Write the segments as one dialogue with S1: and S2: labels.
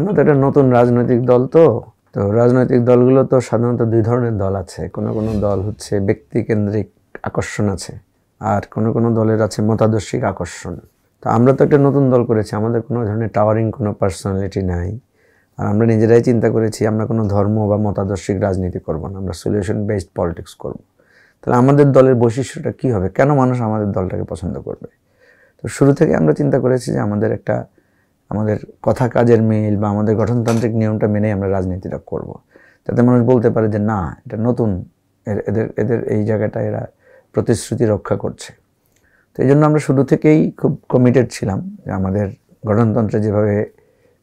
S1: আমরা তো একটা নতুন রাজনৈতিক দল, তো রাজনৈতিক দলগুলো তো সাধারণত দুই ধরনের দল আছে। কোনো দল হচ্ছে ব্যক্তিকেন্দ্রিক আকর্ষণ আছে, আর কোনো দলের আছে মতাদর্শিক আকর্ষণ। তো আমরা তো একটা নতুন দল করেছি, আমাদের কোনো ধরনের টাওয়ারিং কোনো পার্সোনালিটি নাই। আর আমরা নিজেরাই চিন্তা করেছি আমরা কোনো ধর্ম বা মতাদর্শিক রাজনীতি করব না, আমরা সলিউশন বেসড পলিটিক্স করব। তাহলে আমাদের দলের বৈশিষ্ট্যটা কী হবে, কেন মানুষ আমাদের দলটাকে পছন্দ করবে? তো শুরু থেকে আমরা চিন্তা করেছি যে আমাদের কথা কাজের মিল বা আমাদের গঠনতান্ত্রিক নিয়মটা মেনেই আমরা রাজনীতিটা করব, যাতে মানুষ বলতে পারে যে না, এটা নতুন, এদের এই জায়গাটা এরা প্রতিশ্রুতি রক্ষা করছে। তো এই জন্য আমরা শুরু থেকেই খুব কমিটেড ছিলাম যে আমাদের গঠনতন্ত্রে যেভাবে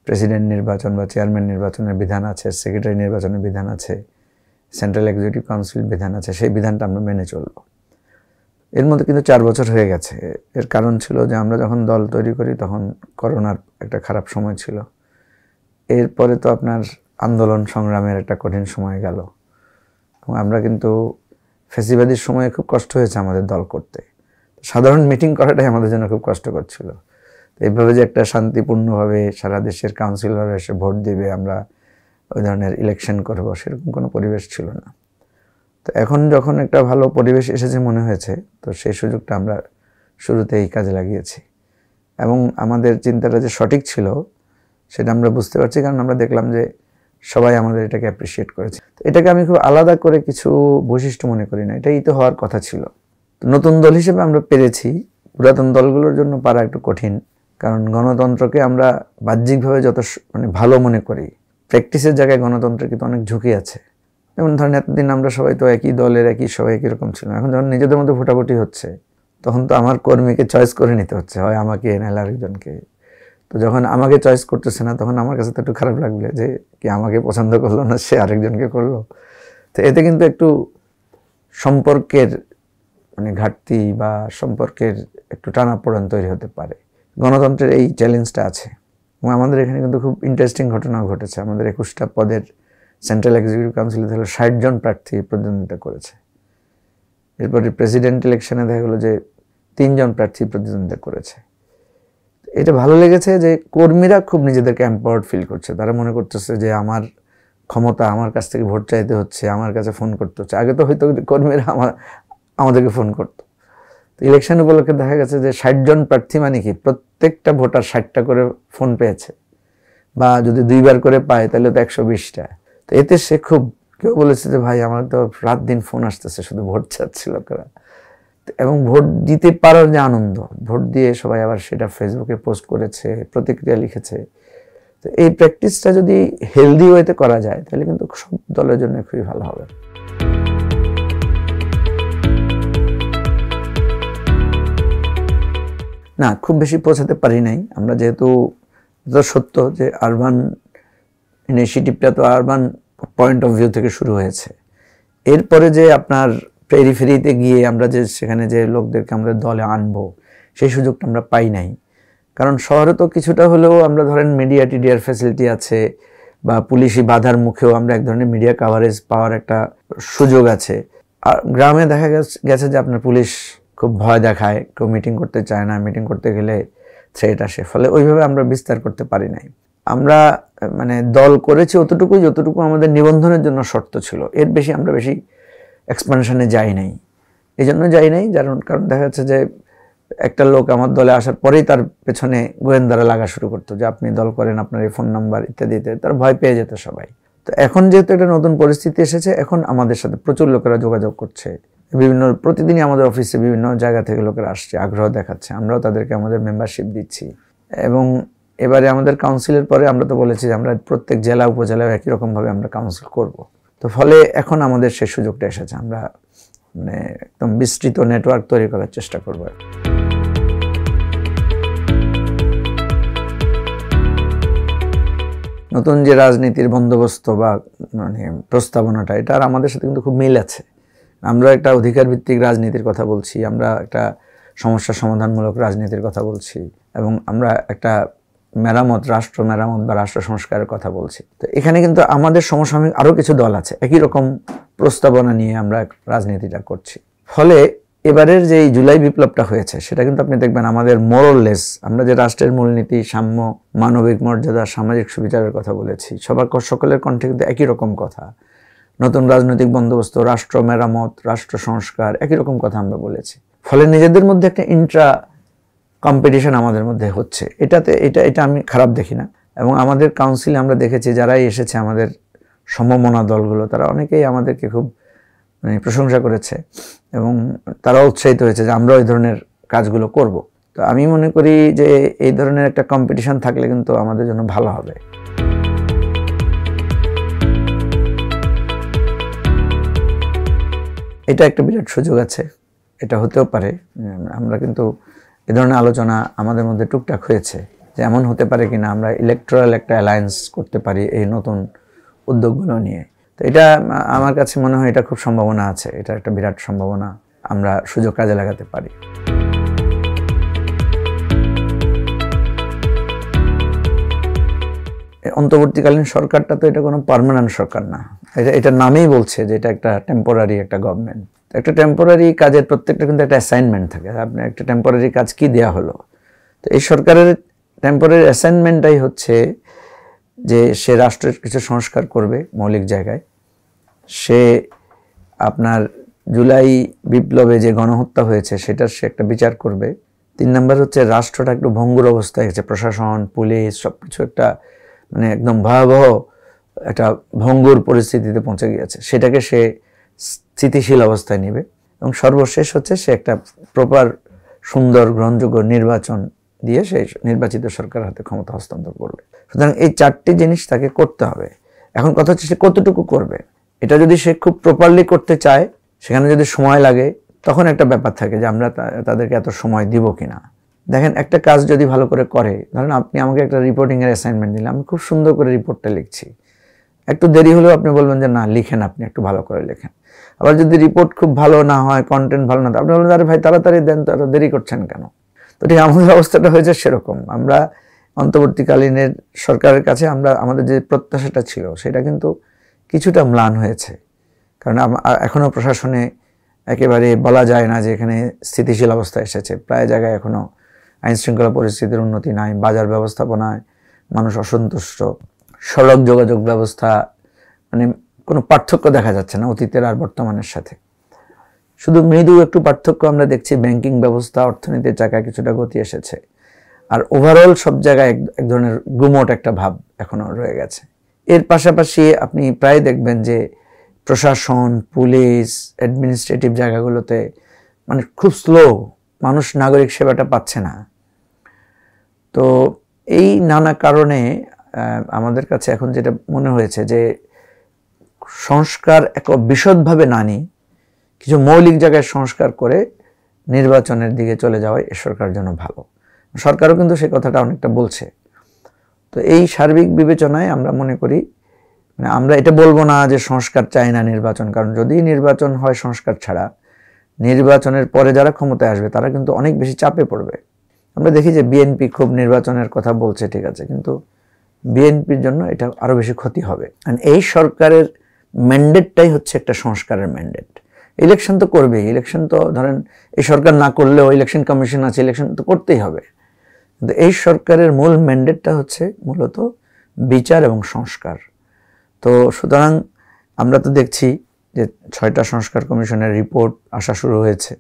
S1: প্রেসিডেন্ট নির্বাচন বা চেয়ারম্যান নির্বাচনের বিধান আছে, সেক্রেটারি নির্বাচনের বিধান আছে, সেন্ট্রাল এক্সিকিউটিভ কাউন্সিল বিধান আছে, সেই বিধানটা আমরা মেনে চলব। এর মধ্যে কিন্তু 4 বছর হয়ে গেছে। এর কারণ ছিল যে আমরা যখন দল তৈরি করি তখন করোনার একটা খারাপ সময় ছিল। এরপরে তো আপনার আন্দোলন সংগ্রামের একটা কঠিন সময় গেল, এবং আমরা কিন্তু ফ্যাসিবাদীর সময়ে খুব কষ্ট হয়েছে আমাদের দল করতে। সাধারণ মিটিং করাটাই আমাদের জন্য খুব কষ্টকর ছিল। এইভাবে যে একটা শান্তিপূর্ণভাবে সারা দেশের কাউন্সিলর এসে ভোট দিবে, আমরা ওই ধরনের ইলেকশন করব, সেরকম কোনো পরিবেশ ছিল না। তো এখন যখন একটা ভালো পরিবেশ এসেছে মনে হয়েছে, তো সেই সুযোগটা আমরা শুরুতেই কাজে লাগিয়েছি। এবং আমাদের চিন্তাটা যে সঠিক ছিল সেটা আমরা বুঝতে পারছি, কারণ আমরা দেখলাম যে সবাই আমাদের এটাকে অ্যাপ্রিসিয়েট করেছে। তো এটাকে আমি খুব আলাদা করে কিছু বৈশিষ্ট্য মনে করি না, এটাই তো হওয়ার কথা ছিল। তো নতুন দল হিসেবে আমরা পেরেছি, পুরাতন দলগুলোর জন্য পারা একটু কঠিন, কারণ গণতন্ত্রকে আমরা বাহ্যিকভাবে যত ভালো মনে করি, প্র্যাকটিসের জায়গায় গণতন্ত্রের কিন্তু অনেক ঝুঁকি আছে। যেমন ধরেন এতদিন আমরা সবাই তো একই দলের, সবাই একই রকম ছিল। এখন যখন নিজেদের মধ্যে ভোটাভুটি হচ্ছে, তখন তো আমার কর্মীকে চয়েস করে নিতে হচ্ছে, হয় আমাকে নাহলে আরেকজনকে। তো যখন আমাকে চয়েস করতেছে না, তখন আমার কাছে তো একটু খারাপ লাগবে যে কি আমাকে পছন্দ করলো না, সে আরেকজনকে করলো। তো এতে কিন্তু একটু সম্পর্কের ঘাটতি বা সম্পর্কের একটু টানাপোড়েন তৈরি হতে পারে। গণতন্ত্রের এই চ্যালেঞ্জটা আছে। এবং আমাদের এখানে কিন্তু খুব ইন্টারেস্টিং ঘটনাও ঘটেছে। আমাদের 21টা পদের সেন্ট্রাল এক্সিকিউটিভ কাউন্সিলে দেখা গেলো 60 জন প্রার্থী প্রতিদ্বন্দ্বিতা করেছে। এরপরে প্রেসিডেন্ট ইলেকশনে দেখা গেলো যে 3 জন প্রার্থী প্রতিদ্বন্দ্বিতা করেছে। এটা ভালো লেগেছে যে কর্মীরা খুব নিজেদেরকে এম্পাওয়ার্ড ফিল করছে। তারা মনে করতেছে যে আমার ক্ষমতা, আমার কাছ থেকে ভোট চাইতে হচ্ছে, আমার কাছে ফোন করতে হচ্ছে। আগে তো হয়তো কর্মীরা আমাদেরকে ফোন করতো। তো ইলেকশন উপলক্ষে দেখা গেছে যে 60 জন প্রার্থী মানে কি প্রত্যেকটা ভোটার 60টা করে ফোন পেয়েছে, বা যদি 2 বার করে পায় তাহলে তো 120টা। তো এতে সে খুব, কেউ বলেছে যে ভাই আমার তো রাত দিন ফোন আসতেছে, শুধু ভোট চাচ্ছে লোকেরা। এবং ভোট দিতে পারার যে আনন্দ, ভোট দিয়ে সবাই আবার সেটা ফেসবুকে পোস্ট করেছে, প্রতিক্রিয়া লিখেছে। তো এই প্র্যাকটিসটা যদি হেলদি ওয়েতে করা যায় তাহলে কিন্তু সব দলের জন্য খুবই ভালো হবে। না, খুব বেশি পৌঁছাতে পারি নাই আমরা, যেহেতু সত্য যে আরবান ইনিশিয়েটিভটা তো আরবান পয়েন্ট অফ ভিউ থেকে শুরু হয়েছে। এরপরে যে আপনার পেরিফেরিতে গিয়ে আমরা যে সেখানে যে লোকদেরকে আমাদের দলে আনবো, সেই সুযোগটা আমরা পাই নাই। কারণ শহরে তো কিছুটা হলেও আমরা ধরেন টিডিআর ফ্যাসিলিটি আছে, বা পুলিশি বাধার মুখেও আমরা এক ধরনের মিডিয়া কাভারেজ পাওয়ার একটা সুযোগ আছে। আর গ্রামে দেখা গেছে যে আপনার পুলিশ খুব ভয় দেখায়, কেউ মিটিং করতে চায় না, মিটিং করতে গেলে থ্রেট আসে, ফলে ওইভাবে আমরা বিস্তার করতে পারি নাই। আমরা দল করেছি অতটুকুই যতটুকু আমাদের নিবন্ধনের জন্য শর্ত ছিল, এর বেশি আমরা বেশি এক্সপানশনে যাই নাই। এই জন্য যাই নাই কারণ দেখা যাচ্ছে যে একটা লোক আমার দলে আসার পরেই তার পেছনে গোয়েন্দারা লাগা শুরু করতো যে আপনি দল করেন, আপনার এই ফোন নাম্বার ইত্যাদিতে, তার ভয় পেয়ে যেত সবাই। তো এখন যেহেতু একটা নতুন পরিস্থিতি এসেছে, এখন আমাদের সাথে প্রচুর লোকেরা যোগাযোগ করছে, প্রতিদিনই আমাদের অফিসে বিভিন্ন জায়গা থেকে লোকেরা আসছে, আগ্রহ দেখাচ্ছে, আমরাও তাদেরকে আমাদের মেম্বারশিপ দিচ্ছি। এবং এবারে আমাদের কাউন্সিলের পরে আমরা তো বলেছি যে আমরা প্রত্যেক জেলা উপজেলায় একই রকমভাবে আমরা কাউন্সিল করব। তো ফলে এখন আমাদের সেই সুযোগটা এসেছে, আমরা একদম বিস্তৃত নেটওয়ার্ক তৈরি করার চেষ্টা করব। নতুন যে রাজনীতির বন্দোবস্ত বা প্রস্তাবনাটা, এটা আর আমাদের সাথে কিন্তু খুব মিল আছে। আমরা একটা অধিকার ভিত্তিক রাজনীতির কথা বলছি, আমরা একটা সমস্যা সমাধানমূলক রাজনীতির কথা বলছি, এবং আমরা একটা রাষ্ট্র মেরামত বা রাষ্ট্র সংস্কারের কথা বলছি। তো এখানে কিন্তু আমাদের সমসাময়িক আরও কিছু দল আছে, একই রকম প্রস্তাবনা নিয়ে আমরা রাজনীতিটা করছি। ফলে এবারের যে জুলাই বিপ্লবটা হয়েছে সেটা কিন্তু আপনি দেখবেন আমাদের মোরাললেস, আমরা যে রাষ্ট্রের মূলনীতি সাম্য, মানবিক মর্যাদা, সামাজিক সুবিচারের কথা বলেছি, সকলের কণ্ঠে কিন্তু একই রকম কথা। নতুন রাজনৈতিক বন্দোবস্ত, রাষ্ট্র মেরামত, রাষ্ট্র সংস্কার, একই রকম কথা আমরা বলেছি। ফলে নিজেদের মধ্যে একটা ইন্ট্রা কম্পিটিশন আমাদের মধ্যে হচ্ছে, এটা আমি খারাপ দেখি না। এবং আমাদের কাউন্সিলে আমরা দেখেছি যারাই এসেছে আমাদের সমমনা দলগুলো, তারা অনেকেই আমাদেরকে খুব প্রশংসা করেছে এবং তারা উৎসাহিত হয়েছে যে আমরা ওই ধরনের কাজগুলো করব। তো আমি মনে করি যে এই ধরনের একটা কম্পিটিশন থাকলে কিন্তু আমাদের জন্য ভালো হবে। এটা একটা বিরাট সুযোগ আছে, এটা হতেও পারে। আমরা কিন্তু এ ধরনের আলোচনা আমাদের মধ্যে টুকটাক হয়েছে যে এমন হতে পারে কিনা আমরা ইলেকট্রাল একটা অ্যালায়েন্স করতে পারি এই নতুন উদ্যোগগুলো নিয়ে। তো এটা আমার কাছে মনে হয় এটা খুব সম্ভাবনা আছে, এটা একটা বিরাট সম্ভাবনা, আমরা সুযোগ কাজে লাগাতে পারি। অন্তর্বর্তীকালীন সরকারটা তো এটা কোনো পার্মানেন্ট সরকার না, এটা নামেই বলছে যে এটা একটা টেম্পোরারি একটা গভর্নমেন্ট। একটা টেম্পোরারি কাজের প্রত্যেকটা কিন্তু একটা অ্যাসাইনমেন্ট থাকে, আপনি একটা টেম্পোরারি কাজ কি দেওয়া হলো। তো এই সরকারের টেম্পোরারি অ্যাসাইনমেন্টটাই হচ্ছে যে সে রাষ্ট্রের কিছু সংস্কার করবে মৌলিক জায়গায়, সে আপনার জুলাই বিপ্লবে যে গণহত্যা হয়েছে সেটার সে একটা বিচার করবে। 3 নম্বর হচ্ছে রাষ্ট্রটা একটু ভঙ্গুর অবস্থায় গেছে, প্রশাসন, পুলিশ সবকিছু একটা একদম ভয়াবহ একটা ভঙ্গুর পরিস্থিতিতে পৌঁছে গিয়েছে, সেটাকে সে স্থিতিশীল অবস্থায় নেবে। এবং সর্বশেষ হচ্ছে সে একটা প্রপার সুন্দর গ্রহণযোগ্য নির্বাচন দিয়ে সেই নির্বাচিত সরকারের হাতে ক্ষমতা হস্তান্তর করবে। সুতরাং এই 4টি জিনিস তাকে করতে হবে। এখন কথা হচ্ছে সে কতটুকু করবে। এটা যদি সে খুব প্রপারলি করতে চায়, সেখানে যদি সময় লাগে, তখন একটা ব্যাপার থাকে যে আমরা তাদেরকে এত সময় দিব কিনা। দেখেন, একটা কাজ যদি ভালো করে করে, ধরেন আপনি আমাকে একটা রিপোর্টিংয়ের অ্যাসাইনমেন্ট দিলেন, আমি খুব সুন্দর করে রিপোর্টটা লিখছি, একটু দেরি হলেও আপনি বলবেন যে না লিখেন, আপনি একটু ভালো করে লেখেন। আবার যদি রিপোর্ট খুব ভালো না হয়, কন্টেন্ট ভালো না, আপনি বলবেন আরে ভাই তাড়াতাড়ি দেন তো, এত দেরি করছেন কেন। তো ঠিক আমাদের অবস্থাটা হয়েছে সেরকম। আমরা অন্তর্বর্তীকালীনের সরকারের কাছে আমাদের যে প্রত্যাশাটা ছিল সেটা কিন্তু কিছুটা ম্লান হয়েছে, কারণ এখনও প্রশাসনে একেবারে বলা যায় না যে এখানে স্থিতিশীল অবস্থা এসেছে। প্রায় জায়গায় এখনও আইনশৃঙ্খলা পরিস্থিতির উন্নতি নাই, বাজার ব্যবস্থাপনায় মানুষ অসন্তুষ্ট, সড়ক যোগাযোগ ব্যবস্থা কোনো পার্থক্য দেখা যাচ্ছে না অতীতের আর বর্তমানের সাথে। শুধু মৃদু একটু পার্থক্য আমরা দেখছি, ব্যাংকিং ব্যবস্থা, অর্থনীতির চাকায় কিছুটা গতি এসেছে। আর ওভারঅল সব জায়গায় এক ধরনের গুমোট একটা ভাব এখনও রয়ে গেছে। এর পাশাপাশি আপনি প্রায় দেখবেন যে প্রশাসন, পুলিশ, অ্যাডমিনিস্ট্রেটিভ জায়গাগুলোতে খুব স্লো, মানুষ নাগরিক সেবাটা পাচ্ছে না। তো এই নানা কারণে আমাদের কাছে এখন যেটা মনে হয়েছে যে সংস্কার এক বিশদভাবে না নিয়ে কিছু মৌলিক জায়গায় সংস্কার করে নির্বাচনের দিকে চলে যাওয়াই এ সরকারের জন্য ভালো। সরকারও কিন্তু সে কথাটা অনেকটা বলছে। তো এই সার্বিক বিবেচনায় আমরা মনে করি, আমরা এটা বলবো না যে সংস্কার চাই না নির্বাচন, কারণ যদি নির্বাচন হয় সংস্কার ছাড়া, নির্বাচনের পরে যারা ক্ষমতায় আসবে তারা কিন্তু অনেক বেশি চাপে পড়বে। আমরা দেখি যে বিএনপি খুব নির্বাচনের কথা বলছে, ঠিক আছে, কিন্তু বিএনপির জন্য এটা আরও বেশি ক্ষতি হবে। এই সরকারের ম্যান্ডেটটাই হচ্ছে একটা সংস্কারের ম্যান্ডেট। ইলেকশন তো করবেই, ইলেকশন তো ধরেন এই সরকার না করলেও ইলেকশন কমিশন আছে, ইলেকশন তো করতেই হবে। কিন্তু এই সরকারের মূল ম্যান্ডেটটা হচ্ছে মূলত বিচার এবং সংস্কার। তো সুতরাং আমরা তো দেখছি যে 6টা সংস্কার কমিশনের রিপোর্ট আসা শুরু হয়েছে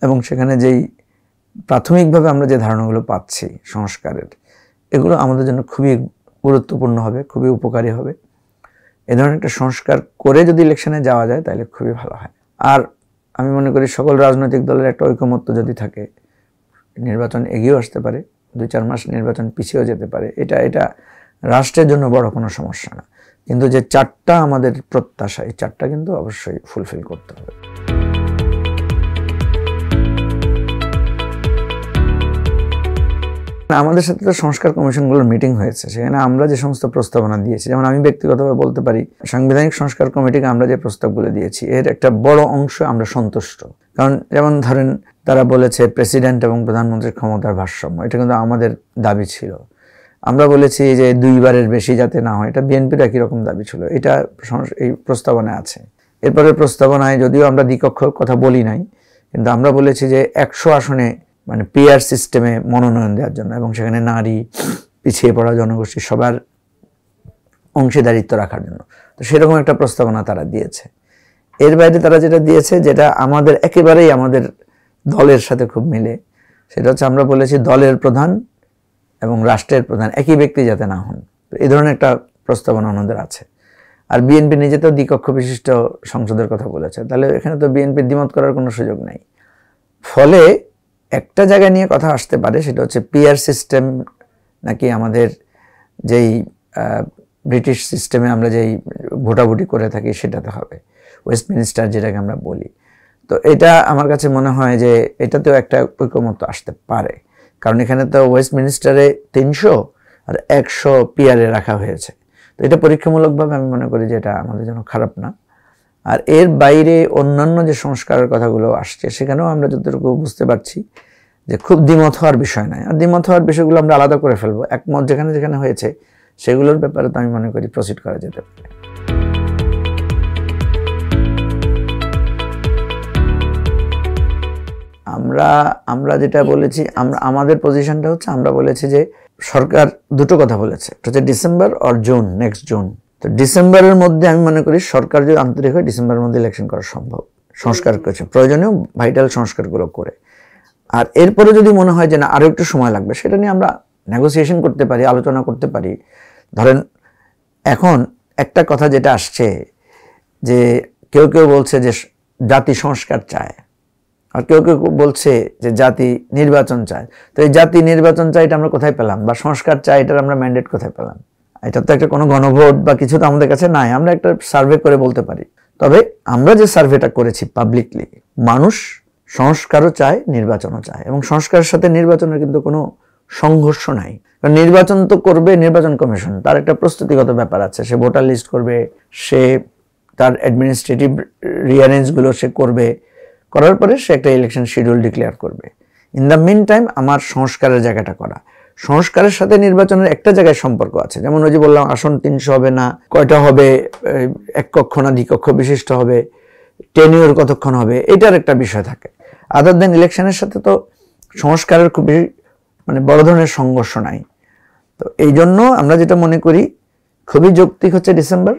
S1: এবং সেখানে যেই প্রাথমিকভাবে আমরা যে ধারণাগুলো পাচ্ছি সংস্কারের, এগুলো আমাদের জন্য খুবই গুরুত্বপূর্ণ হবে, খুবই উপকারী হবে। এ ধরনের একটা সংস্কার করে যদি ইলেকশনে যাওয়া যায় তাহলে খুবই ভালো হয়। আর আমি মনে করি সকল রাজনৈতিক দলের একটা ঐকমত্য যদি থাকে, নির্বাচন এগিয়েও আসতে পারে, 2-4 মাস নির্বাচন পিছিয়েও যেতে পারে। এটা রাষ্ট্রের জন্য বড় কোনো সমস্যা না। কিন্তু যে 4টা আমাদের প্রত্যাশা, এই 4টা কিন্তু অবশ্যই ফুলফিল করতে হবে। আমাদের সাথে তো সংস্কার কমিশনগুলোর মিটিং হয়েছে, সেখানে আমরা যে সমস্ত প্রস্তাবনা দিয়েছি, যেমন আমি ব্যক্তিগতভাবে বলতে পারি সাংবিধানিক সংস্কার কমিটিকে আমরা যে প্রস্তাবগুলো দিয়েছি এর একটা বড় অংশ আমরা সন্তুষ্ট। কারণ যেমন ধরেন তারা বলেছে প্রেসিডেন্ট এবং প্রধানমন্ত্রীর ক্ষমতার ভারসাম্য, এটা কিন্তু আমাদের দাবি ছিল। আমরা বলেছি যে 2বারের বেশি যাতে না হয়, এটা বিএনপির একই রকম দাবি ছিল, এটা এই প্রস্তাবনায় আছে। এরপরে প্রস্তাবনায় যদিও আমরা দ্বিকক্ষ কথা বলি নাই, কিন্তু আমরা বলেছি যে 100 আসনে মানে পিআর সিস্টেমে মনোনয়ন দেওয়ার জন্য, এবং সেখানে নারী, পিছিয়ে পড়া জনগোষ্ঠী সবার অংশীদারিত্ব রাখার জন্য। তো সেরকম একটা প্রস্তাবনা তারা দিয়েছে। এর বাইরে তারা যেটা দিয়েছে, যেটা আমাদের একেবারেই আমাদের দলের সাথে খুব মিলে, সেটা হচ্ছে আমরা বলেছি দলের প্রধান এবং রাষ্ট্রের প্রধান একই ব্যক্তি যাতে না হন। তো এই ধরনের একটা প্রস্তাবনা আমাদের আছে। আর বিএনপি নিজে তো দ্বিকক্ষ বিশিষ্ট সংসদের কথা বলেছে, তাহলে এখানে তো বিএনপির দ্বিমত করার কোনো সুযোগ নাই। ফলে একটা জায়গা নিয়ে কথা আসতে পারে, সেটা হচ্ছে পিআর সিস্টেম নাকি আমাদের যেই ব্রিটিশ সিস্টেমে আমরা যেই ভোটাভুটি করে থাকি সেটাতে হবে, ওয়েস্টমিনিস্টার যেটাকে আমরা বলি। তো এটা আমার কাছে মনে হয় যে এটাতেও একটা ঐকমত্য আসতে পারে, কারণ এখানে তো ওয়েস্টমিনিস্টারে 300 আর 100 পিআরে রাখা হয়েছে। তো এটা পরীক্ষামূলকভাবে আমি মনে করি যে এটা আমাদের জন্য খারাপ না। আর এর বাইরে অন্যান্য যে সংস্কারের কথাগুলো আসছে, সেখানেও আমরা যতটুকু বুঝতে পারছি যে খুব দ্বিমত হওয়ার বিষয় নয়। আর দ্বিমত হওয়ার বিষয়গুলো আমরা আলাদা করে ফেলবো, একমত যেখানে যেখানে হয়েছে সেগুলোর ব্যাপারে তো আমি মনে করি প্রসিড করা যেতে পারে। আমরা যেটা বলেছি, আমাদের পজিশনটা হচ্ছে, আমরা বলেছি যে সরকার দুটো কথা বলেছে, একটা হচ্ছে ডিসেম্বর আর জুন, নেক্সট জুন। তো ডিসেম্বরের মধ্যে আমি মনে করি সরকার যদি আন্তরিক হয় ডিসেম্বরের মধ্যে ইলেকশন করা সম্ভব, সংস্কার করেছে প্রয়োজনীয় ভাইটাল সংস্কারগুলো করে। আর এরপরে যদি মনে হয় যে না আরও একটু সময় লাগবে, সেটা নিয়ে আমরা নেগোসিয়েশন করতে পারি, আলোচনা করতে পারি। ধরেন এখন একটা কথা যেটা আসছে যে কেউ কেউ বলছে যে জাতি সংস্কার চায়, আর কেউ কেউ বলছে যে জাতি নির্বাচন চায়। তো এই জাতি নির্বাচন চাই এটা আমরা কোথায় পেলাম, বা সংস্কার চাই এটার আমরা ম্যান্ডেট কোথায় পেলাম? এটা তো একটা কোনো গণভোট বা কিছু তো আমাদের কাছে নাই, আমরা একটা সার্ভে করে বলতে পারি। তবে আমরা যে সার্ভেটা করেছি পাবলিকলি, মানুষ সংস্কারও চায়, নির্বাচনও চায়, এবং সংস্কারের সাথে নির্বাচনের কিন্তু কোনো সংঘর্ষ নাই। কারণ নির্বাচন তো করবে নির্বাচন কমিশন, তার একটা প্রস্তুতিগত ব্যাপার আছে, সে ভোটার লিস্ট করবে, সে তার অ্যাডমিনিস্ট্রেটিভ রিয়ারেঞ্জগুলো সে করবে, করার পরে সে একটা ইলেকশন শিডিউল ডিক্লেয়ার করবে। ইন দ্য মিন টাইম আমার সংস্কারের জায়গাটা করা, সংস্কারের সাথে নির্বাচনের একটা জায়গায় সম্পর্ক আছে। যেমন ওই যে বললাম আসন 300 হবে না, কয়টা হবে, এক কক্ষ না দ্বিকক্ষ বিশিষ্ট হবে, টেনিউর কতক্ষণ হবে, এটার একটা বিষয় থাকে। আদার দেন ইলেকশনের সাথে তো সংস্কারের খুব মানে বড় ধরনের সংঘর্ষ নাই। তো এই জন্য আমরা যেটা মনে করি খুবই যৌক্তিক হচ্ছে ডিসেম্বর,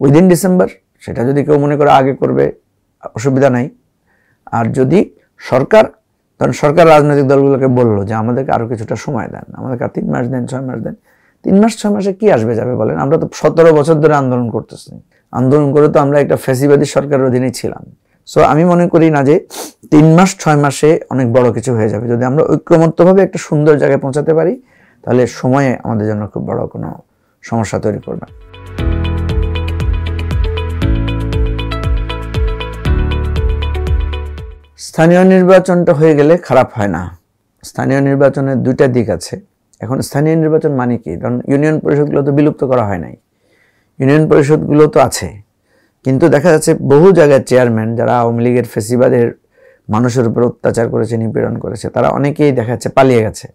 S1: উইদিন ডিসেম্বর। সেটা যদি কেউ মনে করে আগে করবে অসুবিধা নাই। আর যদি সরকার, কারণ সরকার রাজনৈতিক দলগুলোকে বললো যে আমাদেরকে আরো কিছুটা সময় দেন, আমাদেরকে 3 মাস দেন, 6 মাস দেন। 3 মাস 6 মাসে কি আসবে যাবে বলেন? আমরা তো 17 বছর ধরে আন্দোলন করতেছি, আন্দোলন করে তো আমরা একটা ফ্যাসিবাদী সরকারের অধীনে ছিলাম। সো আমি মনে করি না যে 3 মাস 6 মাসে অনেক বড় কিছু হয়ে যাবে। যদি আমরা ঐক্যমত্যভাবে একটা সুন্দর জায়গায় পৌঁছাতে পারি, তাহলে সময়ে আমাদের জন্য খুব বড় কোনো সমস্যা তৈরি করবে। স্থানীয় নির্বাচনটা হয়ে গেলে খারাপ হয় না। স্থানীয় নির্বাচনের দুইটা দিক আছে। এখন স্থানীয় নির্বাচন মানে কি? কারণ ইউনিয়ন পরিষদগুলো তো বিলুপ্ত করা হয় নাই, ইউনিয়ন পরিষদগুলো তো আছে, কিন্তু দেখা যাচ্ছে বহু জায়গায় চেয়ারম্যান যারা আওয়ামী লীগের ফেসিবাদের মানুষের উপর অত্যাচার করেছে, নিপীড়ন করেছে, তারা অনেকেই দেখা যাচ্ছে পালিয়ে গেছে,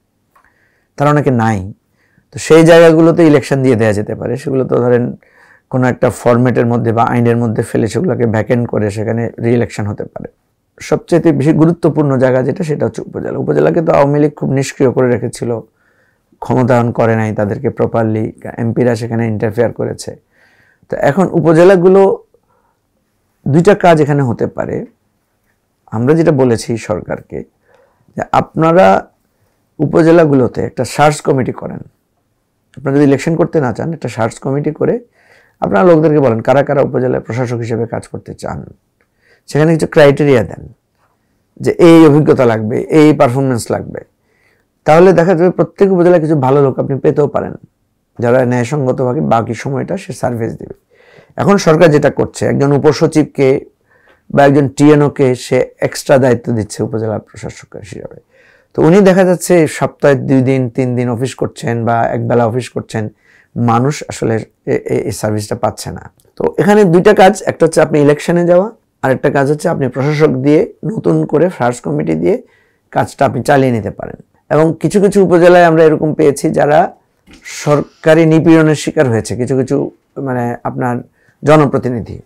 S1: তারা অনেকে নাই। তো সেই জায়গাগুলোতে ইলেকশন দিয়ে দেওয়া যেতে পারে। সেগুলো তো ধরেন কোনো একটা ফরম্যাটের মধ্যে বা আইনের মধ্যে ফেলে সেগুলোকে ভ্যাকেন্ট করে সেখানে রি-ইলেকশন হতে পারে। সবচেয়ে বেশি গুরুত্বপূর্ণ জায়গা যেটা, সেটা হচ্ছে উপজেলা। উপজেলাকে তো আওয়ামী লীগ খুব নিষ্ক্রিয় করে রেখেছিল, ক্ষমতায়ন করে নাই তাদেরকে প্রপারলি, এমপিরা সেখানে ইন্টারফেয়ার করেছে। তো এখন উপজেলাগুলো দুইটা কাজ এখানে হতে পারে। আমরা যেটা বলেছি সরকারকে যে আপনারা উপজেলাগুলোতে একটা সার্চ কমিটি করেন। আপনারা যদি ইলেকশন করতে না চান, একটা সার্চ কমিটি করে আপনারা লোকদেরকে বলেন কারা কারা উপজেলায় প্রশাসক হিসেবে কাজ করতে চান। সেখানে কিছু ক্রাইটেরিয়া দেন যে এই অভিজ্ঞতা লাগবে, এই পারফরমেন্স লাগবে। তাহলে দেখা যাবে প্রত্যেক উপজেলায় কিছু ভালো লোক আপনি পেতেও পারেন, যারা ন্যায়সঙ্গতভাবে বাকি সময়টা সে সার্ভিস দেবে। এখন সরকার যেটা করছে, একজন উপসচিবকে বা একজন টিএনওকে সে এক্সট্রা দায়িত্ব দিচ্ছে উপজেলা প্রশাসক হিসাবে। তো উনি দেখা যাচ্ছে সপ্তাহে 2 দিন 3 দিন অফিস করছেন বা একবেলা অফিস করছেন, মানুষ আসলে এই সার্ভিসটা পাচ্ছে না। তো এখানে দুইটা কাজ, একটা হচ্ছে আপনি ইলেকশনে যাওয়া, আর একটা কাজ হচ্ছে আপনি প্রশাসক দিয়ে নতুন করে সার্চ কমিটি দিয়ে কাজটা আপনি চালিয়ে নিতে পারেন। এবং কিছু কিছু উপজেলায় আমরা এরকম পেয়েছি যারা সরকারি নিপীড়নের শিকার হয়েছে, কিছু কিছু মানে আপনার জনপ্রতিনিধি।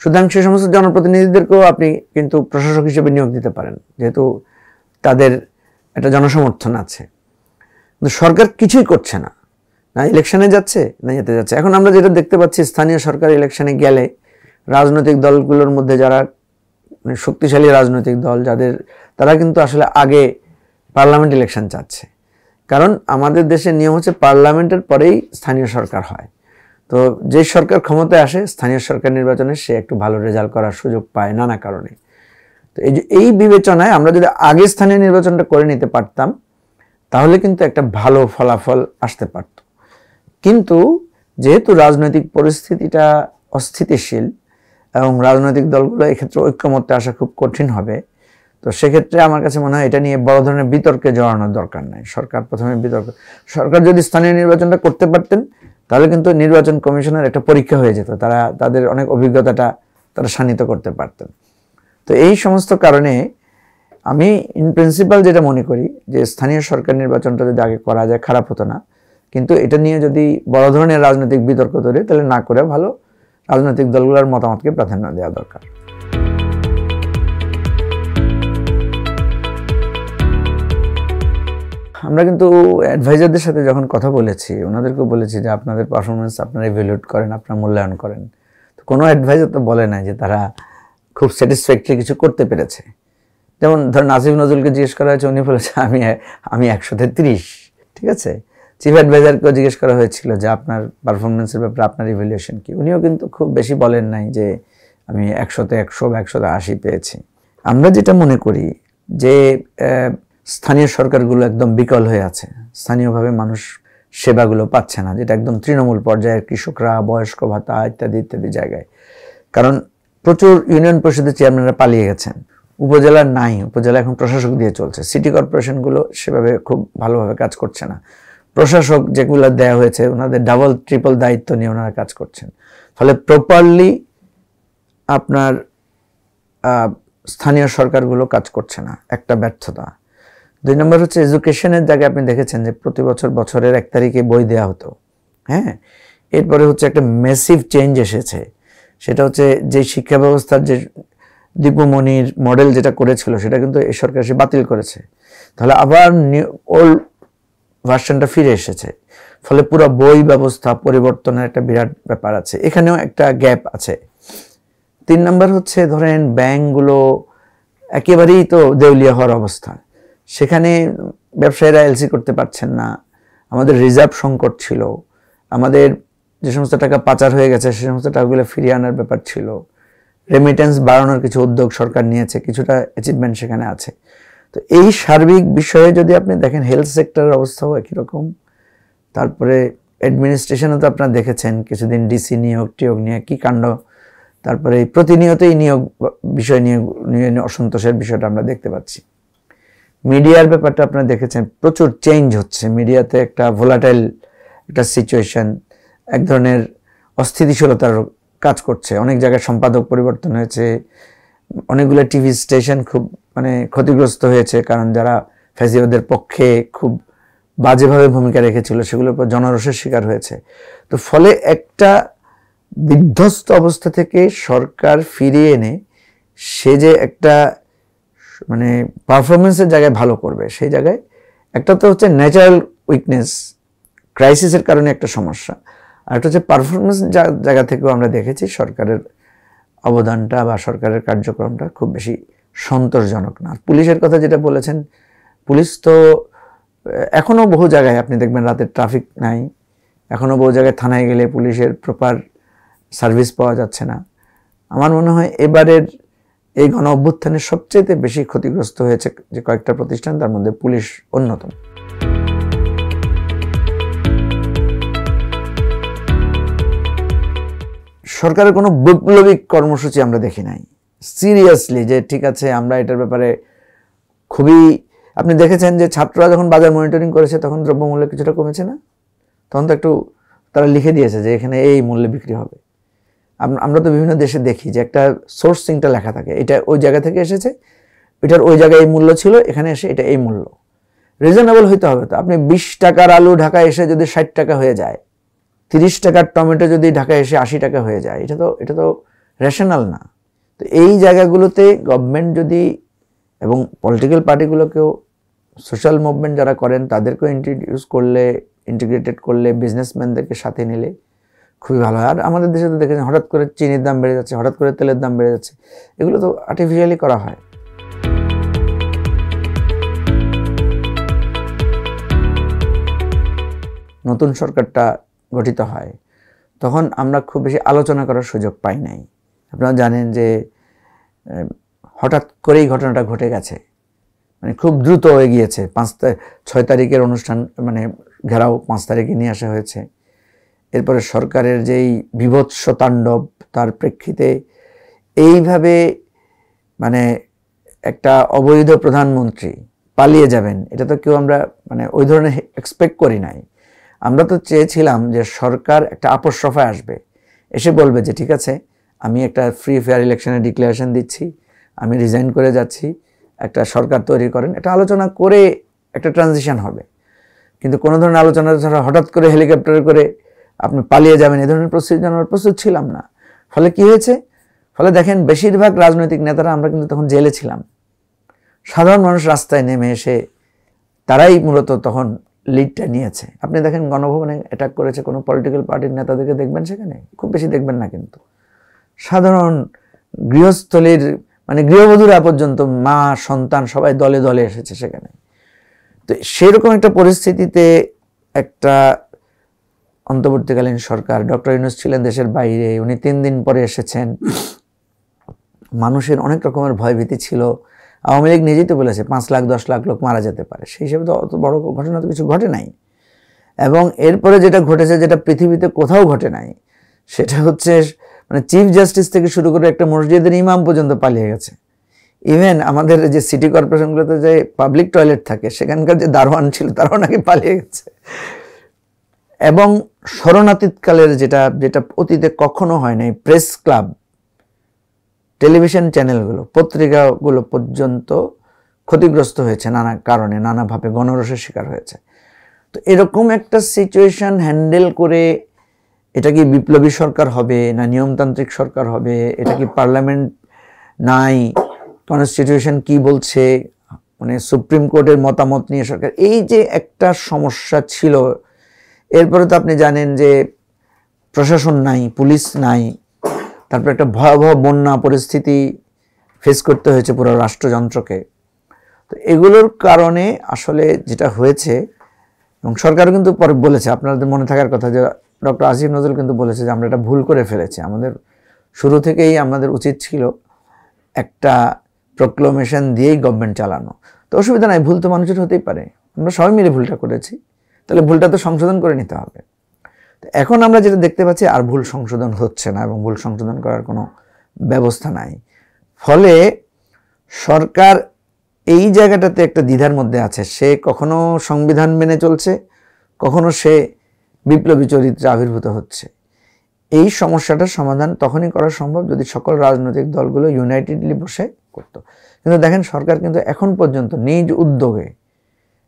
S1: সুতরাং সে সমস্ত জনপ্রতিনিধিদেরকেও আপনি কিন্তু প্রশাসক হিসেবে নিয়োগ দিতে পারেন, যেহেতু তাদের একটা জনসমর্থন আছে। কিন্তু সরকার কিছুই করছে না, না ইলেকশনে যাচ্ছে না এতে যাচ্ছে। এখন আমরা যেটা দেখতে পাচ্ছি, স্থানীয় সরকার ইলেকশনে গেলে রাজনৈতিক দলগুলোর মধ্যে যারা শক্তিশালী রাজনৈতিক দল যাদের, তারা কিন্তু আসলে আগে পার্লামেন্ট ইলেকশন চাচ্ছে। কারণ আমাদের দেশের নিয়ম হচ্ছে পার্লামেন্টের পরেই স্থানীয় সরকার হয়। তো যে সরকার ক্ষমতায় আসে স্থানীয় সরকার নির্বাচনে সে একটু ভালো রেজাল্ট করার সুযোগ পায় নানা কারণে। তো এই বিবেচনায় আমরা যদি আগে স্থানীয় নির্বাচনটা করে নিতে পারতাম তাহলে কিন্তু একটা ভালো ফলাফল আসতে পারত। কিন্তু যেহেতু রাজনৈতিক পরিস্থিতিটা অস্থিতিশীল এবং রাজনৈতিক দলগুলো এক্ষেত্রে ঐক্যমত্যে আসা খুব কঠিন হবে, তো সেক্ষেত্রে আমার কাছে মনে হয় এটা নিয়ে বড় ধরনের বিতর্কে জড়ানোর দরকার নাই। সরকার যদি স্থানীয় নির্বাচনটা করতে পারতেন তাহলে কিন্তু নির্বাচন কমিশনের একটা পরীক্ষা হয়ে যেত, তাদের অনেক অভিজ্ঞতাটা তারা শানিত করতে পারতেন। তো এই সমস্ত কারণে আমি ইন প্রিন্সিপাল যেটা মনে করি যে স্থানীয় সরকার নির্বাচনটা যদি আগে করা যায় খারাপ হতো না, কিন্তু এটা নিয়ে যদি বড় ধরনের রাজনৈতিক বিতর্ক তৈরি তাহলে না করে ভালো রাজনৈতিক দলগুলোর মতামতকে প্রাধান্য দেওয়া দরকার। আমরা কিন্তু অ্যাডভাইজারদের সাথে যখন কথা বলেছি ওনাদেরকেও বলেছি যে আপনাদের পারফরমেন্স আপনারা ইভ্যালুয়েট করেন, আপনারা মূল্যায়ন করেন। তো কোনো অ্যাডভাইজার তো বলে নাই যে তারা খুব স্যাটিসফ্যাক্টরি কিছু করতে পেরেছে। যেমন ধরেন আসিফ নজরুলকে জিজ্ঞেস করা হয়েছে, উনি বলেছে আমি 100-তে 30। ঠিক আছে, চিফ অ্যাডভাইজারকেও জিজ্ঞেস করা হয়েছিল যে আপনার পারফরমেন্সের ব্যাপারে আপনার ইভ্যালুয়েশন কি, উনিও কিন্তু খুব বেশি বলেন নাই যে আমি 100-তে 100 বা 100-তে 80 পেয়েছি। আমরা যেটা মনে করি যে স্থানীয় সরকারগুলো একদম বিকল হয়ে আছে, স্থানীয়ভাবে মানুষ সেবাগুলো পাচ্ছে না, যেটা একদম তৃণমূল পর্যায়ের কৃষকরা, বয়স্ক ভাতা ইত্যাদি ইত্যাদি জায়গায়। কারণ প্রচুর ইউনিয়ন পরিষদের চেয়ারম্যানরা পালিয়ে গেছেন, উপজেলা নাই, উপজেলা এখন প্রশাসক দিয়ে চলছে। সিটি কর্পোরেশনগুলো সেভাবে খুব ভালোভাবে কাজ করছে না, প্রশাসক যেগুলো দেওয়া হয়েছে ওনাদের ডাবল ট্রিপল দায়িত্ব নিয়ে ওনারা কাজ করছেন। ফলে প্রপারলি আপনার স্থানীয় সরকারগুলো কাজ করছে না, একটা ব্যর্থতা। 2 নম্বর হচ্ছে এডুকেশনের জায়গায় আপনি দেখেছেন যে প্রতি বছর বছরের 1 তারিখে বই দেওয়া হতো। হ্যাঁ, এরপরে হচ্ছে একটা ম্যাসিভ চেঞ্জ এসেছে, সেটা হচ্ছে যে শিক্ষা ব্যবস্থার যে দীপুমণির মডেল যেটা করেছিল সেটা কিন্তু এই সরকার এসে বাতিল করেছে। তাহলে আবার ওল্ড ভার্সনটা ফিরে এসেছে, ফলে পুরো বই ব্যবস্থা পরিবর্তনের একটা বিরাট ব্যাপার আছে, এখানেও একটা গ্যাপ আছে। 3 নম্বর হচ্ছে ধরেন ব্যাংকগুলো একেবারেই তো দেউলিয়া হওয়ার অবস্থা, সেখানে ব্যবসায়ীরা এলসি করতে পারছেন না, আমাদের রিজার্ভ সংকট ছিল, আমাদের যে সমস্ত টাকা পাচার হয়ে গেছে সে সমস্ত টাকাগুলো ফিরিয়ে আনার ব্যাপার ছিল, রেমিটেন্স বাড়ানোর কিছু উদ্যোগ সরকার নিয়েছে, কিছুটা অ্যাচিভমেন্ট সেখানে আছে। তো এই সার্বিক বিষয়ে যদি আপনি দেখেন হেলথ সেক্টরের অবস্থাও একই রকম। তারপরে অ্যাডমিনিস্ট্রেশনও তো আপনারা দেখেছেন কিছুদিন ডিসি নিয়োগ নিয়ে কী কাণ্ড, তারপরে প্রতিনিয়তই নিয়োগ বিষয় নিয়ে অসন্তোষের বিষয়টা আমরা দেখতে পাচ্ছি। মিডিয়ার ব্যাপারটা আপনারা দেখেছেন, প্রচুর চেঞ্জ হচ্ছে মিডিয়াতে, একটা ভোলাটাইল একটা সিচুয়েশন, এক ধরনের অস্থিতিশীলতার কাজ করছে, অনেক জায়গায় সম্পাদক পরিবর্তন হয়েছে, অনেকগুলো টিভি স্টেশন খুব ক্ষতিগ্রস্ত হয়েছে, কারণ যারা ফ্যাসিবাদের পক্ষে খুব বাজেভাবে ভূমিকা রেখেছিল সেগুলোর উপর জনরোষের শিকার হয়েছে। তো ফলে একটা বিধ্বস্ত অবস্থা থেকে সরকার ফিরিয়ে এনে সে যে একটা পারফরমেন্সের জায়গায় ভালো করবে, সেই জায়গায় একটা তো হচ্ছে ন্যাচারাল উইকনেস, ক্রাইসিসের কারণে একটা সমস্যা, আর একটা হচ্ছে পারফরমেন্স জায়গা থেকেও আমরা দেখেছি সরকারের অবদানটা বা সরকারের কার্যক্রমটা খুব বেশি সন্তোষজনক না। পুলিশের কথা যেটা বলেছেন, পুলিশ তো এখনও বহু জায়গায় আপনি দেখবেন রাতে ট্রাফিক নাই, এখনও বহু জায়গায় থানায় গেলে পুলিশের প্রপার সার্ভিস পাওয়া যাচ্ছে না। আমার মনে হয় এবারের এই গণ অভ্যুত্থানের সবচেয়ে বেশি ক্ষতিগ্রস্ত হয়েছে যে কয়েকটা প্রতিষ্ঠান, তার মধ্যে পুলিশ অন্যতম। সরকারের কোনো বৈপ্লবিক কর্মসূচি আমরা দেখি নাই সিরিয়াসলি, যে ঠিক আছে আমরা এটার ব্যাপারে খুবই, আপনি দেখেছেন যে ছাত্ররা যখন বাজার মনিটরিং করেছে তখন দ্রব্যমূল্য কিছুটা কমেছে না, তখন তো একটু তারা লিখে দিয়েছে যে এখানে এই মূল্যে বিক্রি হবে। আমরা তো বিভিন্ন দেশে দেখি যে একটা সোর্সিংটা লেখা থাকে, এটা ওই জায়গা থেকে এসেছে, এটার ওই জায়গায় এই মূল্য ছিল, এখানে এসে এটা এই মূল্য। রিজনেবল হইতে হবে তো। আপনি 20 টাকার আলু ঢাকায় এসে যদি 60 টাকা হয়ে যায়, 30 টাকার টমেটো যদি ঢাকায় এসে 80 টাকা হয়ে যায়, এটা তো রেশনাল না। তো এই জায়গাগুলোতে গভর্নমেন্ট যদি এবং পলিটিক্যাল পার্টিগুলোকেও সোশ্যাল মুভমেন্ট যারা করেন তাদেরকেও ইন্টিগ্রেটেড করলে বিজনেসম্যানদেরকে সাথে নিলে খুবই ভালো হয়। আর আমাদের দেশে তো দেখেছেন হঠাৎ করে চিনির দাম বেড়ে যাচ্ছে, হঠাৎ করে তেলের দাম বেড়ে যাচ্ছে, এগুলো তো আর্টিফিশিয়ালি করা হয়। নতুন সরকারটা গঠিত হয় তখন আমরা খুব বেশি আলোচনা করার সুযোগ পাই নাই। আপনারা জানেন যে হঠাৎ করেই ঘটনাটা ঘটে গেছে, মানে খুব দ্রুত হয়ে গিয়েছে। 6 তারিখের অনুষ্ঠান মানে ঘেরাও 5 তারিখে নিয়ে আসা হয়েছে। এরপরে সরকারের যেই বিভৎস তাণ্ডব, তার প্রেক্ষিতে এইভাবে মানে একটা অবৈধ প্রধানমন্ত্রী পালিয়ে যাবেন, এটা তো কেউ আমরা মানে ওই ধরনের এক্সপেক্ট করি নাই। আমরা তো চেয়েছিলাম যে সরকার একটা আপোষ সভায় আসবে, এসে বলবে যে ঠিক আছে আমি একটা ফ্রি ফেয়ার ইলেকশনের ডিক্লারেশন দিচ্ছি, আমি রিজাইন করে যাচ্ছি, একটা সরকার তৈরি করেন, এটা আলোচনা করে একটা ট্রানজিশন হবে। কিন্তু কোনো ধরনের আলোচনা ছাড়া হঠাৎ করে হেলিকপ্টারে করে আপনি পালিয়ে যাবেন, এ ধরনের প্রস্তুতি জানার প্রস্তুত ছিলাম না। ফলে কি হয়েছে? ফলে দেখেন বেশিরভাগ রাজনৈতিক নেতারা আমরা কিন্তু তখন জেলে ছিলাম। সাধারণ মানুষ রাস্তায় নেমে এসে তারাই মূলত তখন লিডটা নিয়েছে। আপনি দেখেন গণভবনে অ্যাটাক করেছে কোনো পলিটিক্যাল পার্টির নেতাদেরকে দেখবেন সেখানে? খুব বেশি দেখবেন না। কিন্তু সাধারণ গৃহস্থলীর মানে গৃহবধূরা পর্যন্ত, মা সন্তান সবাই দলে দলে এসেছে সেখানে। তো সেরকম একটা পরিস্থিতিতে একটা অন্তর্বর্তীকালীন সরকার, ডক্টর ইউনূস ছিলেন দেশের বাইরে, উনি 3 দিন পরে এসেছেন। মানুষের অনেক রকমের ভয়ভীতি ছিল। আওয়ামী লীগ নিজেই তো বলেছে 5 লাখ 10 লাখ লোক মারা যেতে পারে, সেই হিসেবে তো অত বড় ঘটনা তো কিছু ঘটে নাই। এবং এরপরে যেটা ঘটেছে, যেটা পৃথিবীতে কোথাও ঘটে নাই, সেটা হচ্ছে মানে চিফ জাস্টিস থেকে শুরু করে একটা মসজিদের ইমাম পর্যন্ত পালিয়ে গেছে। ইভেন আমাদের যে সিটি কর্পোরেশনগুলোতে যে পাবলিক টয়লেট থাকে সেখানকার যে দারোয়ান ছিল তারাও নাকি পালিয়ে গেছে। এবং শরণাতীতকালের যেটা যেটা অতীতে কখনো হয় নাই, প্রেস ক্লাব, টেলিভিশন চ্যানেলগুলো, পত্রিকাগুলো পর্যন্ত ক্ষতিগ্রস্ত হয়েছে নানা কারণে, নানাভাবে গণরোষের শিকার হয়েছে। তো এরকম একটা সিচুয়েশন হ্যান্ডেল করে এটা কি বিপ্লবী সরকার হবে না নিয়মতান্ত্রিক সরকার হবে, এটা কি পার্লামেন্ট নাই, কনস্টিটিউশন কি বলছে, মানে সুপ্রিম কোর্টের মতামত নিয়ে সরকার, এই যে একটা সমস্যা ছিল। এরপরে তো আপনি জানেন যে প্রশাসন নাই, পুলিশ নাই, তারপর একটা ভয়াবহ বন্যা পরিস্থিতি ফেস করতে হয়েছে পুরো রাষ্ট্রযন্ত্রকে। তো এগুলোর কারণে আসলে যেটা হয়েছে, এবং সরকারও কিন্তু পরে বলেছে, আপনাদের মনে থাকার কথা যে ডক্টর আসিফ নজরুল কিন্তু বলেছে যে আমরা এটা ভুল করে ফেলেছি, আমাদের শুরু থেকেই আমাদের উচিত ছিল একটা প্রক্লেমেশন দিয়েই গভর্নমেন্ট চালানো। তো অসুবিধা নাই, ভুল তো মানুষের হতেই পারে, আমরা সবাই মিলে ভুলটা করেছি, তাহলে ভুলটা তো সংশোধন করে নিতে হবে। তো এখন আমরা যেটা দেখতে পাচ্ছি, আর ভুল সংশোধন হচ্ছে না এবং ভুল সংশোধন করার কোনো ব্যবস্থা নাই। ফলে সরকার এই জায়গাটাতে একটা দ্বিধার মধ্যে আছে, সে কখনো সংবিধান মেনে চলছে, কখনো সে বিপ্লবী চরিত্রে আবির্ভূত হচ্ছে। এই সমস্যাটার সমাধান তখনই করা সম্ভব যদি সকল রাজনৈতিক দলগুলো ইউনাইটেডলি বসে করত। কিন্তু দেখেন সরকার কিন্তু এখন পর্যন্ত নিজ উদ্যোগে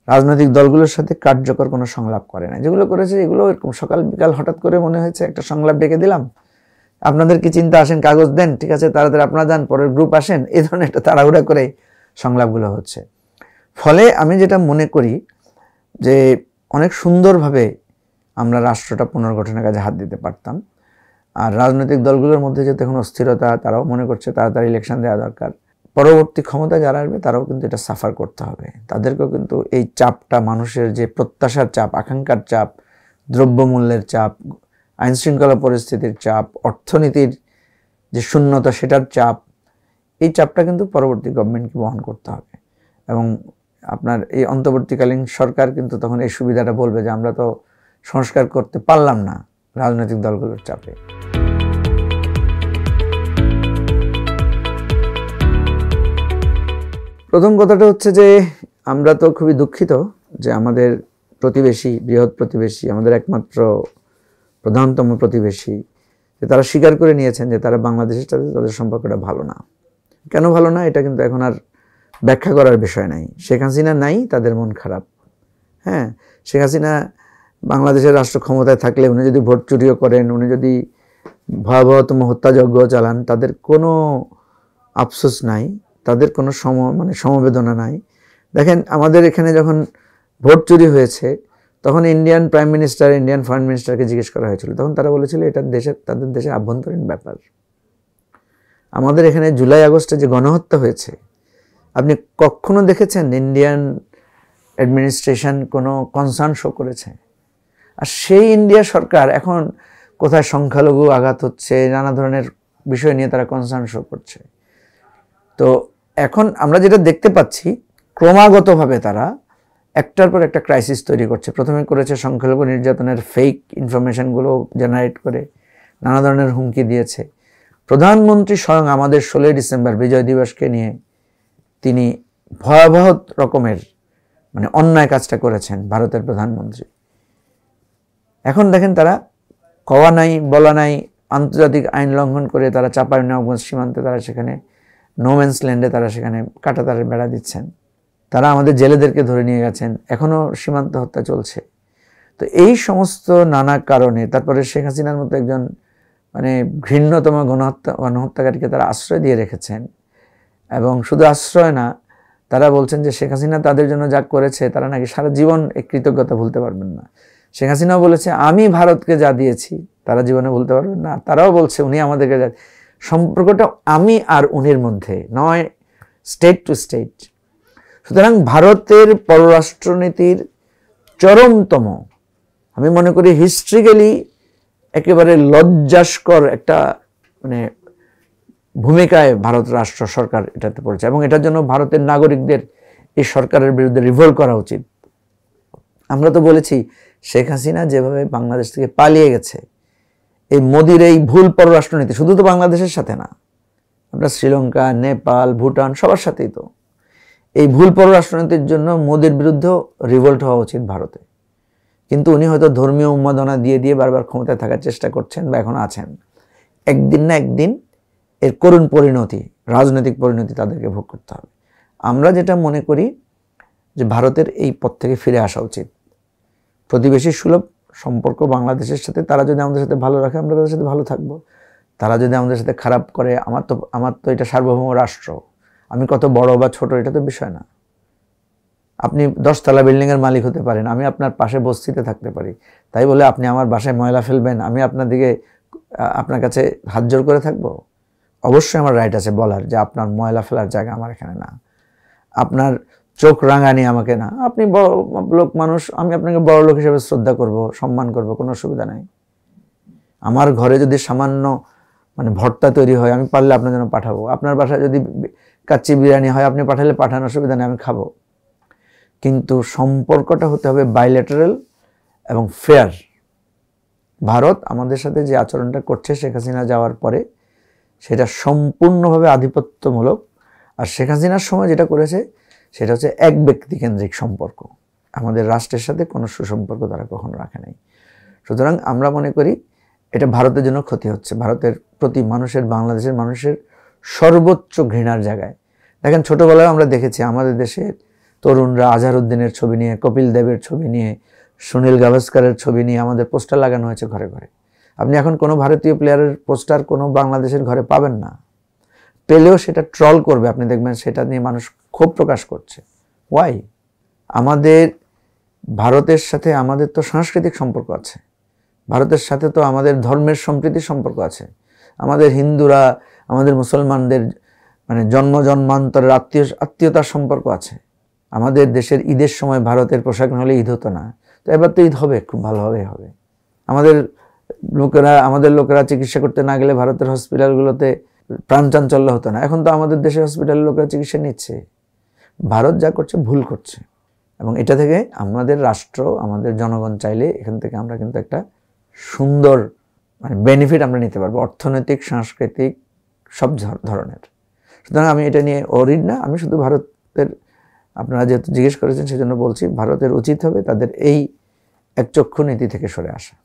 S1: রাজনৈতিক দলগুলোর সাথে কার্যকর কোনো সংলাপ করে না। যেগুলো করেছে এগুলো এরকম সকাল বিকাল হঠাৎ করে মনে হয়েছে একটা সংলাপ ডেকে দিলাম, আপনাদের কি চিন্তা, আসেন কাগজ দেন, ঠিক আছে তাড়াতাড়ি আপনারা যান, পরের গ্রুপ আসেন, এই ধরনের একটা তাড়াহুড়া করে সংলাপগুলো হচ্ছে। ফলে আমি যেটা মনে করি যে অনেক সুন্দরভাবে আমরা রাষ্ট্রটা পুনর্গঠনের কাজে হাত দিতে পারতাম। আর রাজনৈতিক দলগুলোর মধ্যে যে এখন অস্থিরতা, তারাও মনে করছে তাড়াতাড়ি ইলেকশন দেওয়া দরকার। পরবর্তী ক্ষমতা যারা আসবে তারাও কিন্তু এটা সাফার করতে হবে, তাদেরকেও কিন্তু এই চাপটা, মানুষের যে প্রত্যাশার চাপ, আকাঙ্ক্ষার চাপ, দ্রব্যমূল্যের চাপ, আইনশৃঙ্খলা পরিস্থিতির চাপ, অর্থনীতির যে শূন্যতা সেটার চাপ, এই চাপটা কিন্তু পরবর্তী গভর্নমেন্টকে বহন করতে হবে। এবং আপনার এই অন্তর্বর্তীকালীন সরকার কিন্তু তখন এই সুবিধাটা বলবে যে আমরা তো সংস্কার করতে পারলাম না রাজনৈতিক দলগুলোর চাপে। প্রথম কথাটা হচ্ছে যে আমরা তো খুবই দুঃখিত যে আমাদের প্রতিবেশী, বৃহৎ প্রতিবেশী, আমাদের একমাত্র প্রধানতম প্রতিবেশী, যে তারা স্বীকার করে নিয়েছেন যে তারা বাংলাদেশের সাথে তাদের সম্পর্কটা ভালো না। কেন ভালো না এটা কিন্তু এখন আর ব্যাখ্যা করার বিষয় নাই। শেখ হাসিনা নাই, তাদের মন খারাপ। হ্যাঁ, শেখ হাসিনা বাংলাদেশের রাষ্ট্র ক্ষমতায় থাকলে উনি যদি ভোট চুরিও করেন, উনি যদি ভয়াবহতম হত্যাযজ্ঞ চালান, তাদের কোনো আফসোস নাই, তাদের কোনো সমবেদনা নাই। দেখেন আমাদের এখানে যখন ভোট চুরি হয়েছে তখন Indian prime minister, Indian foreign মিনিস্টারকে জিজ্ঞেস করা হয়েছিল, তখন তারা বলেছিল এটা তাদের দেশের আভ্যন্তরীণ ব্যাপার। আমাদের এখানে জুলাই আগস্টে যে গণহত্যা হয়েছে, আপনি কখনো দেখেছেন ইন্ডিয়ান অ্যাডমিনিস্ট্রেশন কোনো কনসার্ন শো করেছে? আর সেই ইন্ডিয়া সরকার এখন কোথায় সংখ্যালঘু আঘাত হচ্ছে, নানা ধরনের বিষয় নিয়ে তারা কনসার্ন শো করছে। তো এখন আমরা যেটা দেখতে পাচ্ছি, ক্রমাগতভাবে তারা একটার পর একটা ক্রাইসিস তৈরি করছে। প্রথমে করেছে সংখ্যালঘু নির্যাতনের ফেক ইনফরমেশনগুলো জেনারেট করে নানা ধরনের হুমকি দিয়েছে। প্রধানমন্ত্রী স্বয়ং আমাদের 16 ডিসেম্বর বিজয় দিবসকে নিয়ে তিনি ভয়াবহ রকমের অন্যায় কাজটা করেছেন ভারতের প্রধানমন্ত্রী। এখন দেখেন তারা কওয়া নাই বলা নাই, আন্তর্জাতিক আইন লঙ্ঘন করে তারা চাঁপাইনবাবগঞ্জ সীমান্তে তারা সেখানে নোম্যান্স ল্যান্ডে তারা সেখানে কাঁটাতারের বেড়া দিচ্ছেন। তারা আমাদের জেলেদেরকে ধরে নিয়ে গেছেন, এখনও সীমান্ত হত্যা চলছে। তো এই সমস্ত নানা কারণে তারপরে শেখ হাসিনার মতো একজন ঘৃণ্যতম গণহত্যাকারীকে তারা আশ্রয় দিয়ে রেখেছেন। এবং শুধু আশ্রয় না, তারা বলছেন যে শেখ হাসিনা তাদের জন্য যা করেছে তারা নাকি সারা জীবন এই কৃতজ্ঞতা ভুলতে পারবেন না। শেখ হাসিনাও বলেছে আমি ভারতকে যা দিয়েছি তারা জীবনে ভুলতে পারবেন না, তারাও বলছে উনি আমাদেরকে যা। সম্পর্কটা আমি আর উনির মধ্যে নয়, স্টেট টু স্টেট। সুতরাং ভারতের পররাষ্ট্রনীতির চরমতম, আমি মনে করি হিস্ট্রিক্যালি একেবারে লজ্জাস্কর একটা ভূমিকায় ভারত রাষ্ট্র সরকার এটাতে পড়েছে। এবং এটার জন্য ভারতের নাগরিকদের এই সরকারের বিরুদ্ধে রিভোল্ট করা উচিত। আমরা তো বলেছি শেখ হাসিনা যেভাবে বাংলাদেশ থেকে পালিয়ে গেছে, এই মোদির এই ভুল পররাষ্ট্রনীতি, শুধু তো বাংলাদেশের সাথে না, আপনার শ্রীলঙ্কা, নেপাল, ভুটান সবার সাথেই তো এই ভুল পররাষ্ট্রনীতির জন্য মোদির বিরুদ্ধেও রিভোল্ট হওয়া উচিত ভারতে। কিন্তু উনি হয়তো ধর্মীয় উন্মাদনা দিয়ে দিয়ে বারবার ক্ষমতায় থাকার চেষ্টা করছেন বা এখন আছেন। একদিন না একদিন এর করুণ পরিণতি, রাজনৈতিক পরিণতি তাদেরকে ভোগ করতে হবে। আমরা যেটা মনে করি যে ভারতের এই পথ থেকে ফিরে আসা উচিত। প্রতিবেশী সুলভ সম্পর্ক বাংলাদেশের সাথে, তারা যদি আমাদের সাথে ভালো রাখে আমরা তাদের সাথে ভালো থাকবো। তারা যদি আমাদের সাথে খারাপ করে, আমার তো এটা সার্বভৌম রাষ্ট্র, আমি কত বড় বা ছোট এটা তো বিষয় না। আপনি 10 তলা বিল্ডিংয়ের মালিক হতে পারেন, আমি আপনার পাশে বস্তিতে থাকতে পারি, তাই বলে আপনি আমার বাসায় ময়লা ফেলবেন, আমি আপনার কাছে হাত জোর করে থাকবো? অবশ্যই আমার রাইট আছে বলার যে আপনার ময়লা ফেলার জায়গা আমার এখানে না, আপনার চোখ রাঙানি আমাকে না, আপনি বড় লোক মানুষ, আমি আপনাকে বড় লোক হিসেবে শ্রদ্ধা করব, সম্মান করব, কোনো অসুবিধা নাই। আমার ঘরে যদি সামান্য ভর্তা তৈরি হয় আমি পারলে আপনার জন্য পাঠাবো, আপনার বাসায় যদি কাচ্চি বিরিয়ানি হয় আপনি পাঠালে পাঠান, অসুবিধা নেই, আমি খাবো। কিন্তু সম্পর্কটা হতে হবে বাইল্যাটারাল এবং ফেয়ার। ভারত আমাদের সাথে যে আচরণটা করছে শেখ হাসিনা যাওয়ার পরে, সেটা সম্পূর্ণভাবে আধিপত্যমূলক। আর শেখ হাসিনার সময় যেটা করেছে সেটা হচ্ছে এক ব্যক্তিকেন্দ্রিক সম্পর্ক, আমাদের রাষ্ট্রের সাথে কোনো সুসম্পর্ক তারা কখনো রাখে নাই। সুতরাং আমরা মনে করি এটা ভারতের জন্য ক্ষতি হচ্ছে, ভারতের প্রতি বাংলাদেশের মানুষের সর্বোচ্চ ঘৃণার জায়গায়। দেখেন ছোটোবেলায় আমরা দেখেছি আমাদের দেশের তরুণরা আজহারউদ্দিনের ছবি নিয়ে, কপিল দেবের ছবি নিয়ে, সুনীল গাভাস্করের ছবি নিয়ে আমাদের পোস্টার লাগানো হয়েছে ঘরে ঘরে। আপনি এখন কোনো ভারতীয় প্লেয়ারের পোস্টার কোনো বাংলাদেশের ঘরে পাবেন না, পেলেও সেটা ট্রল করবে, আপনি দেখবেন সেটা নিয়ে মানুষ ক্ষোভ প্রকাশ করছে। ওয়াই? আমাদের ভারতের সাথে আমাদের তো সাংস্কৃতিক সম্পর্ক আছে, ভারতের সাথে তো আমাদের ধর্মের সম্প্রীতির সম্পর্ক আছে, আমাদের হিন্দুরা আমাদের মুসলমানদের জন্মান্তরের আত্মীয়তার সম্পর্ক আছে। আমাদের দেশের ঈদের সময় ভারতের পোশাক না হলে ঈদ হতো না, তো এবার তো ঈদ হবে, খুব ভালোভাবে হবে। আমাদের লোকেরা চিকিৎসা করতে না গেলে ভারতের হসপিটালগুলোতে প্রাণ চাঞ্চল্য হতো না, এখন তো আমাদের দেশের হসপিটালের লোকেরা চিকিৎসা নিচ্ছে। ভারত যা করছে ভুল করছে, এবং এটা থেকে আমাদের রাষ্ট্র, আমাদের জনগণ চাইলে এখান থেকে আমরা কিন্তু একটা সুন্দর বেনিফিট আমরা নিতে পারবো, অর্থনৈতিক, সাংস্কৃতিক সব ধরনের। সুতরাং আমি এটা নিয়ে অরিড না, আমি শুধু ভারতের, আপনারা যেহেতু জিজ্ঞেস করেছেন সেজন্য বলছি, ভারতের উচিত হবে তাদের এই একচক্ষু নীতি থেকে সরে আসা।